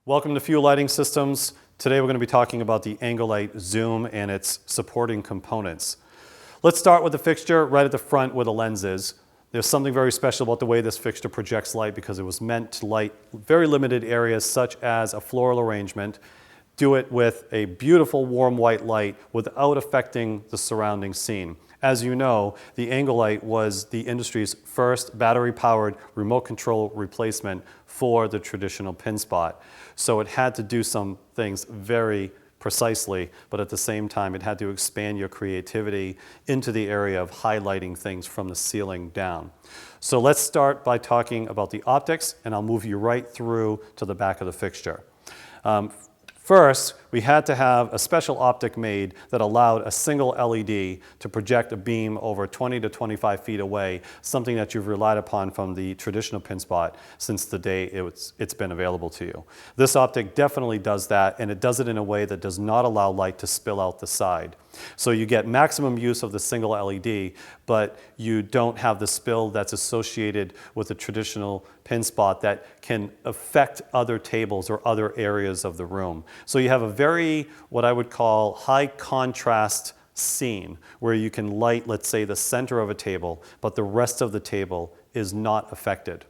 Welcome to Fuel Lighting Systems. Today we're going to be talking about the angle light zoom and its supporting components. Let's start with the fixture right at the front where the lens is. There's something very special about the way this fixture projects light because it was meant to light very limited areas such as a floral arrangement, do it with a beautiful warm white light without affecting the surrounding scene. As you know, the angle light was the industry's first battery-powered remote control replacement for the traditional pin spot. So it had to do some things very precisely, but at the same time it had to expand your creativity into the area of highlighting things from the ceiling down. So let's start by talking about the optics, and I'll move you right through to the back of the fixture. First, we had to have a special optic made that allowed a single LED to project a beam over 20 to 25 feet away, something that you've relied upon from the traditional pin spot since the day it's been available to you. This optic definitely does that, and it does it in a way that does not allow light to spill out the side. So you get maximum use of the single LED, but you don't have the spill that's associated with the traditional pin spot that can affect other tables or other areas of the room. So you have a very, what I would call, high contrast scene where you can light, let's say, the center of a table, but the rest of the table is not affected.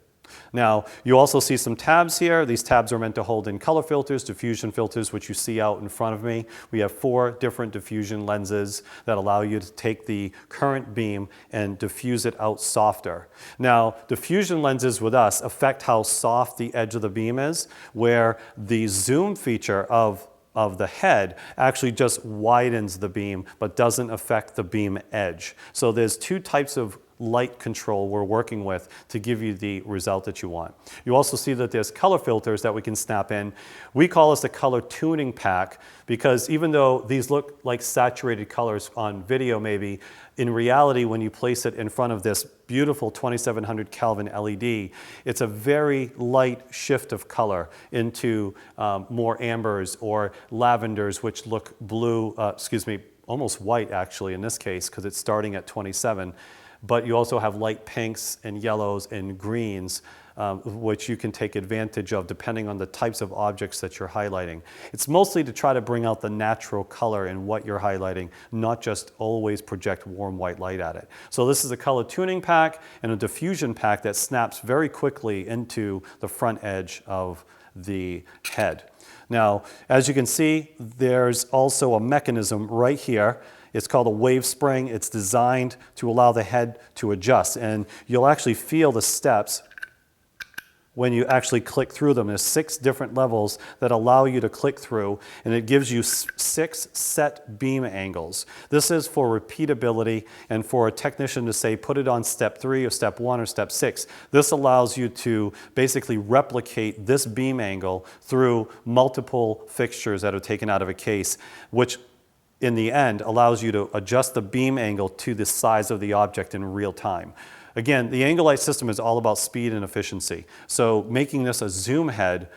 Now, you also see some tabs here. These tabs are meant to hold in color filters, diffusion filters, which you see out in front of me. We have 4 different diffusion lenses that allow you to take the current beam and diffuse it out softer. Now, diffusion lenses with us affect how soft the edge of the beam is, where the zoom feature of the head actually just widens the beam but doesn't affect the beam edge. So there's 2 types of light control we're working with to give you the result that you want. You also see that there's color filters that we can snap in. We call this a color tuning pack because even though these look like saturated colors on video maybe, in reality when you place it in front of this beautiful 2700 Kelvin LED, it's a very light shift of color into more ambers or lavenders which look blue, almost white actually in this case because it's starting at 27. But you also have light pinks and yellows and greens, which you can take advantage of depending on the types of objects that you're highlighting. It's mostly to try to bring out the natural color in what you're highlighting, not just always project warm white light at it. So this is a color tuning pack and a diffusion pack that snaps very quickly into the front edge of the head. Now, as you can see, there's also a mechanism right here. It's called a wave spring. It's designed to allow the head to adjust, and you'll actually feel the steps when you actually click through them. There's 6 different levels that allow you to click through, and it gives you 6 set beam angles. This is for repeatability and for a technician to say, put it on step 3 or step 1 or step 6. This allows you to basically replicate this beam angle through multiple fixtures that are taken out of a case, which in the end allows you to adjust the beam angle to the size of the object in real time. Again, the angle light system is all about speed and efficiency. So making this a zoom head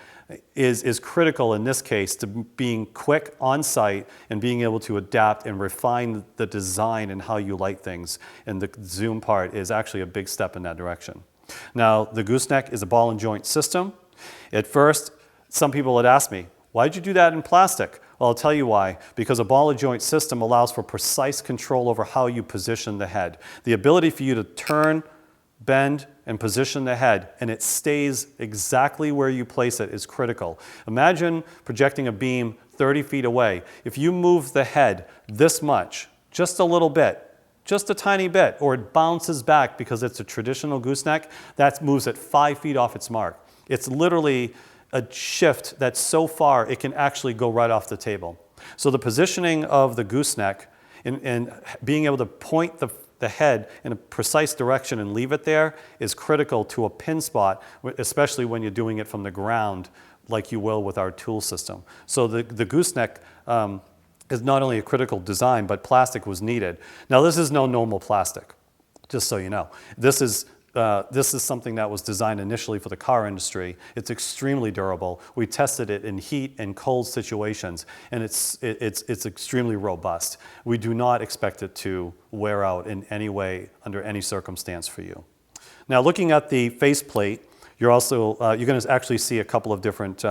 is critical in this case to being quick on site and being able to adapt and refine the design and how you light things. And the zoom part is actually a big step in that direction. Now, the gooseneck is a ball and joint system. At first, some people had asked me, why did you do that in plastic? Well, I'll tell you why. Because a ball and joint system allows for precise control over how you position the head. The ability for you to turn, bend, and position the head, and it stays exactly where you place it is critical. Imagine projecting a beam 30 feet away. If you move the head this much, just a little bit, just a tiny bit, or it bounces back because it's a traditional gooseneck, that moves it 5 feet off its mark. It's literally a shift that's so far it can actually go right off the table. So the positioning of the gooseneck and being able to point the head in a precise direction and leave it there is critical to a pin spot, especially when you're doing it from the ground like you will with our tool system. So the gooseneck is not only a critical design, but plastic was needed. Now this is no normal plastic, just so you know. This is something that was designed initially for the car industry. It's extremely durable. We tested it in heat and cold situations, and it's extremely robust. We do not expect it to wear out in any way under any circumstance for you. Now, looking at the faceplate, you're going to actually see a couple of different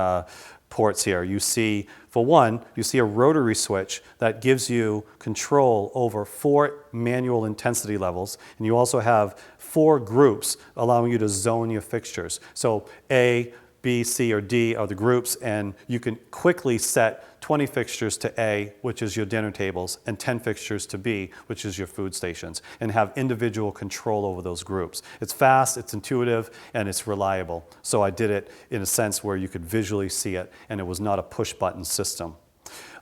ports here. You see, for one, you see a rotary switch that gives you control over 4 manual intensity levels, and you also have 4 groups allowing you to zone your fixtures. So A, B, C, or D are the groups, and you can quickly set 20 fixtures to A, which is your dinner tables, and 10 fixtures to B, which is your food stations, and have individual control over those groups. It's fast, it's intuitive, and it's reliable. So I did it in a sense where you could visually see it, and it was not a push-button system.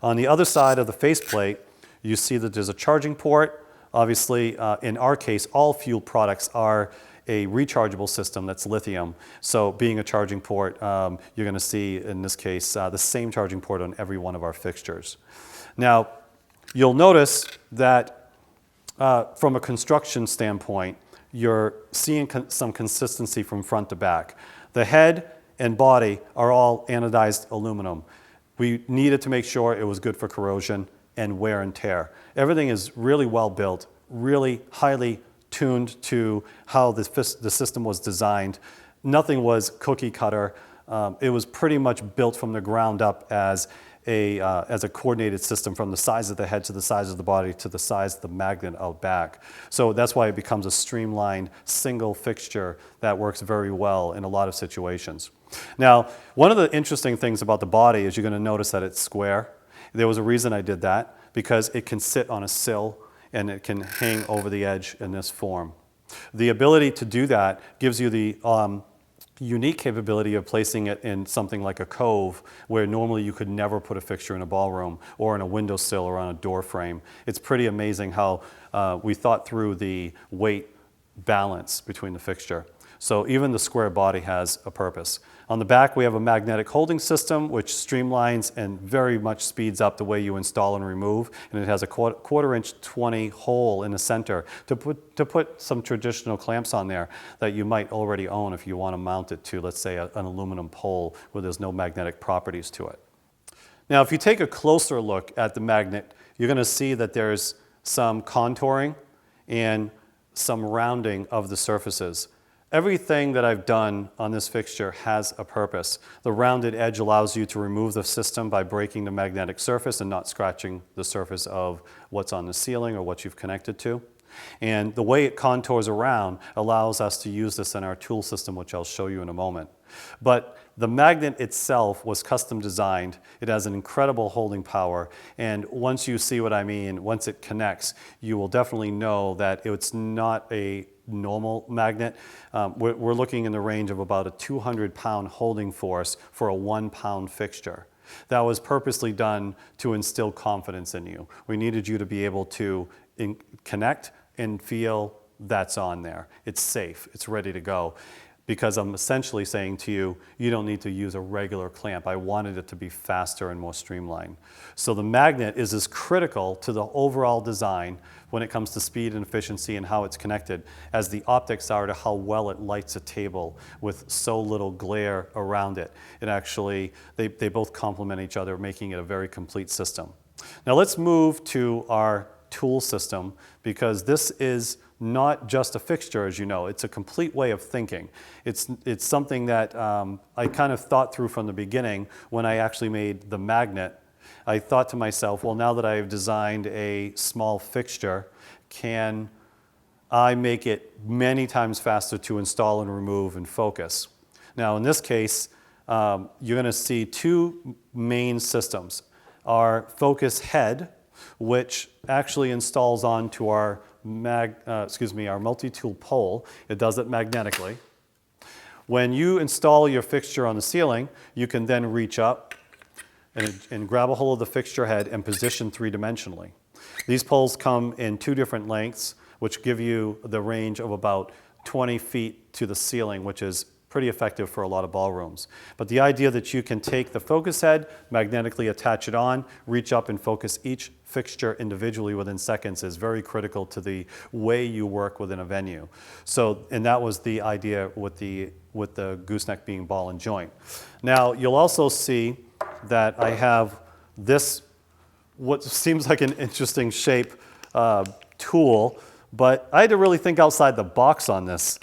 On the other side of the faceplate, you see that there's a charging port. Obviously, in our case, all fuel products are a rechargeable system that's lithium. So being a charging port, you're going to see, in this case, the same charging port on every one of our fixtures. Now, you'll notice that from a construction standpoint, you're seeing some consistency from front to back. The head and body are all anodized aluminum. We needed to make sure it was good for corrosion and wear and tear. Everything is really well built, really highly tuned to how the system was designed. Nothing was cookie cutter. It was pretty much built from the ground up as a coordinated system, from the size of the head to the size of the body to the size of the magnet out back. So that's why it becomes a streamlined single fixture that works very well in a lot of situations. Now, one of the interesting things about the body is you're going to notice that it's square. There was a reason I did that, because it can sit on a sill and it can hang over the edge in this form. The ability to do that gives you the unique capability of placing it in something like a cove, where normally you could never put a fixture in a ballroom or in a windowsill or on a door frame. It's pretty amazing how we thought through the weight balance between the fixture. So even the square body has a purpose. On the back, we have a magnetic holding system, which streamlines and very much speeds up the way you install and remove. And it has a quarter-inch 20 hole in the center to put some traditional clamps on there that you might already own if you want to mount it to, let's say, an aluminum pole where there's no magnetic properties to it. Now, if you take a closer look at the magnet, you're going to see that there's some contouring and some rounding of the surfaces. Everything that I've done on this fixture has a purpose. The rounded edge allows you to remove the system by breaking the magnetic surface and not scratching the surface of what's on the ceiling or what you've connected to. And the way it contours around allows us to use this in our tool system, which I'll show you in a moment. But the magnet itself was custom designed. It has an incredible holding power. And once you see what I mean, once it connects, you will definitely know that it's not a normal magnet. We're looking in the range of about a 200-pound holding force for a 1-pound fixture. That was purposely done to instill confidence in you. We needed you to be able to connect and feel that's on there. It's safe. It's ready to go. Because I'm essentially saying to you, you don't need to use a regular clamp. I wanted it to be faster and more streamlined. So the magnet is as critical to the overall design when it comes to speed and efficiency and how it's connected as the optics are to how well it lights a table with so little glare around it. It actually, they both complement each other, making it a very complete system. Now let's move to our tool system, because this is not just a fixture, as you know. It's a complete way of thinking. It's something that I kind of thought through from the beginning when I actually made the magnet. I thought to myself, well, now that I've designed a small fixture, can I make it many times faster to install and remove and focus? Now, in this case, you're going to see 2 main systems. Our focus head, which actually installs onto our our multi-tool pole. It does it magnetically. When you install your fixture on the ceiling, you can then reach up and grab a hold of the fixture head and position 3-dimensionally. These poles come in 2 different lengths, which give you the range of about 20 feet to the ceiling, which is pretty effective for a lot of ballrooms. But the idea that you can take the focus head, magnetically attach it on, reach up and focus each fixture individually within seconds is very critical to the way you work within a venue. So, and that was the idea with the gooseneck being ball and joint. Now, you'll also see that I have this, what seems like an interesting shape tool, but I had to really think outside the box on this.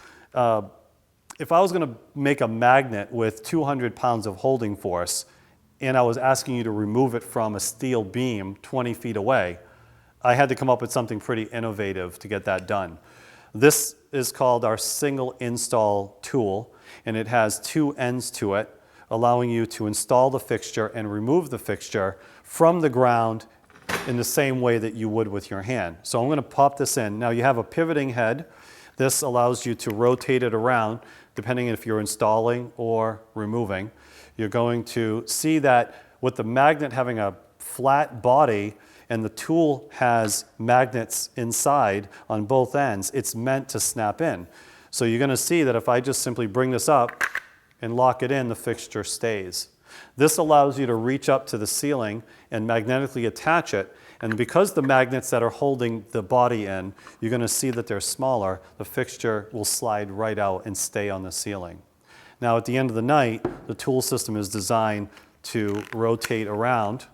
If I was going to make a magnet with 200 pounds of holding force and I was asking you to remove it from a steel beam 20 feet away, I had to come up with something pretty innovative to get that done. This is called our single install tool, and it has two ends to it, allowing you to install the fixture and remove the fixture from the ground in the same way that you would with your hand. So I'm going to pop this in. Now you have a pivoting head. This allows you to rotate it around depending if you're installing or removing. You're going to see that with the magnet having a flat body and the tool has magnets inside on both ends, it's meant to snap in. So you're going to see that if I just simply bring this up and lock it in, the fixture stays. This allows you to reach up to the ceiling and magnetically attach it. And because the magnets that are holding the body in, you're going to see that they're smaller, the fixture will slide right out and stay on the ceiling. Now at the end of the night, the tool system is designed to rotate around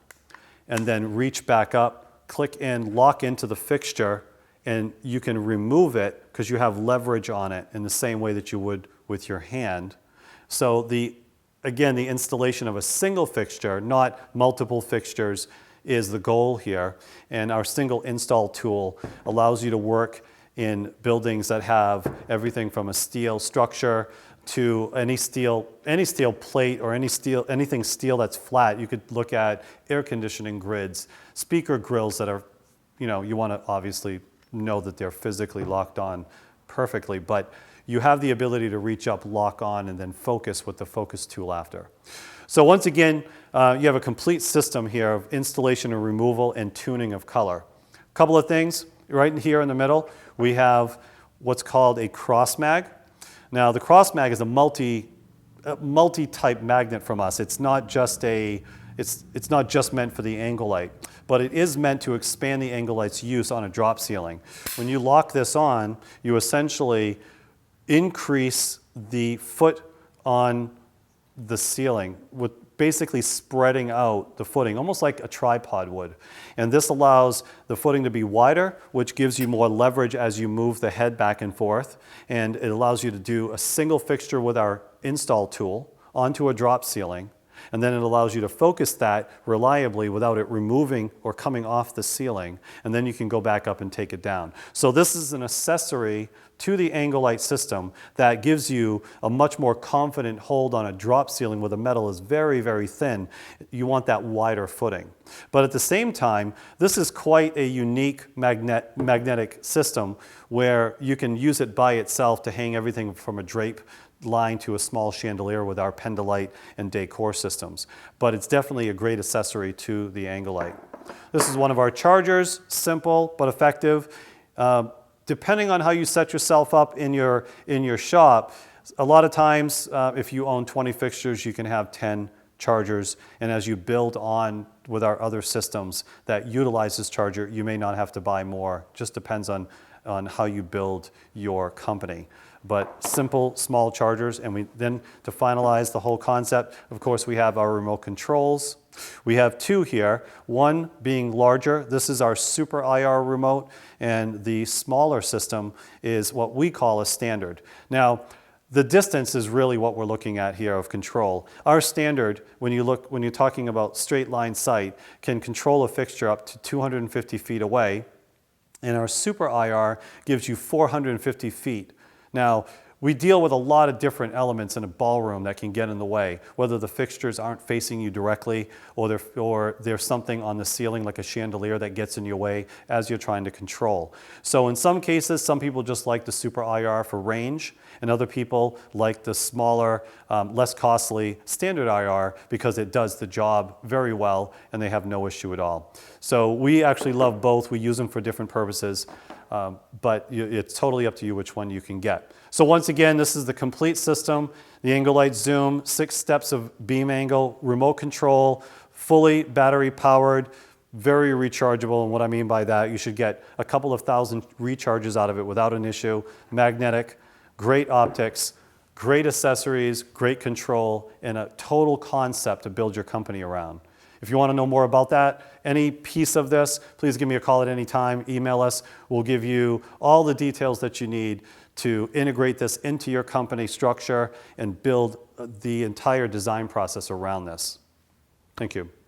and then reach back up, click in, lock into the fixture, and you can remove it because you have leverage on it in the same way that you would with your hand. So again, the installation of a single fixture, not multiple fixtures, is the goal here. And our single install tool allows you to work in buildings that have everything from a steel structure to any steel plate or anything steel that's flat. You could look at air conditioning grids, speaker grills that are, you want to obviously know that they're physically locked on perfectly, but you have the ability to reach up, lock on, and then focus with the focus tool after. So once again, you have a complete system here of installation and removal and tuning of color. A couple of things right here in the middle. We have what's called a cross mag. Now the cross mag is a multi-type magnet from us. It's not just meant for the angle light, but it is meant to expand the angle light's use on a drop ceiling. When you lock this on, you essentially increase the foot on the ceiling with basically spreading out the footing, almost like a tripod would. And this allows the footing to be wider, which gives you more leverage as you move the head back and forth. And it allows you to do a single fixture with our install tool onto a drop ceiling. And then it allows you to focus that reliably without it removing or coming off the ceiling. And then you can go back up and take it down. So this is an accessory to the angle light system that gives you a much more confident hold on a drop ceiling where the metal is very, very thin. You want that wider footing. But at the same time, this is quite a unique magnetic system where you can use it by itself to hang everything from a drape line to a small chandelier with our pendulite and decor systems. But it's definitely a great accessory to the angle light. This is one of our chargers, simple but effective. Depending on how you set yourself up in your shop, a lot of times if you own 20 fixtures, you can have 10 chargers. And as you build on with our other systems that utilize this charger, you may not have to buy more. Just depends on how you build your company. But simple, small chargers, and then to finalize the whole concept, of course, we have our remote controls. We have two here, one being larger. This is our Super IR remote, and the smaller system is what we call a standard. Now, the distance is really what we're looking at here of control. Our standard, when you're talking about straight line sight, can control a fixture up to 250 feet away, and our Super IR gives you 450 feet. Now, we deal with a lot of different elements in a ballroom that can get in the way, whether the fixtures aren't facing you directly or there's something on the ceiling like a chandelier that gets in your way as you're trying to control. So in some cases, some people just like the Super IR for range, and other people like the smaller, less costly standard IR because it does the job very well and they have no issue at all. So we actually love both. We use them for different purposes. But it's totally up to you which one you can get. So once again, this is the complete system, the angle light zoom, 6 steps of beam angle, remote control, fully battery powered, very rechargeable. And what I mean by that, you should get a couple of thousand recharges out of it without an issue, magnetic, great optics, great accessories, great control, and a total concept to build your company around. If you want to know more about that, any piece of this, please give me a call at any time, email us. We'll give you all the details that you need to integrate this into your company structure and build the entire design process around this. Thank you.